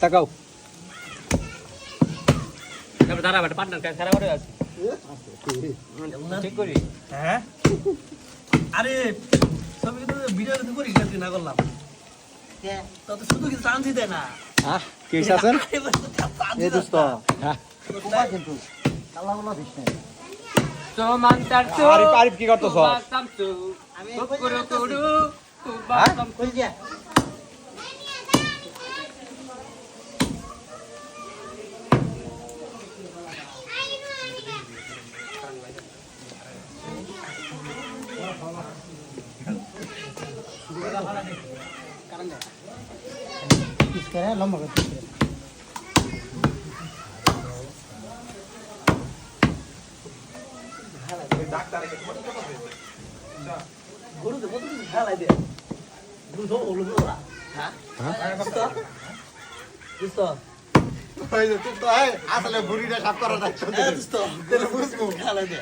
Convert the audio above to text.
তাকাও দাঁড়া বেটা পার্টনার কাছে খারাপ করে আছে ঠিক করি হ্যাঁ আরে সবই তো ভিডিও তো করি কি না করলাম তো শুধু কিছু চান্স দেয় না হ্যাঁ কি আছেন এই দোস্ত হ্যাঁ কিন্তু আল্লাহ আল্লাহ বিষ্ণু সমান তার তো আরিফ আরিফ কি করতেছ আমি কুকুরু কুরু হ্যাঁ কই যা किसका है लंबा का গরু তো কত কিছু খেলাই দে দুধ ওলো ওরা হ্যাঁ হ্যাঁ দোস্ত ওই যে তুই তো আসলে বুড়িটা সাফ করা যাচ্ছে দোস্ত তেলে বুঝবো খেলাই দে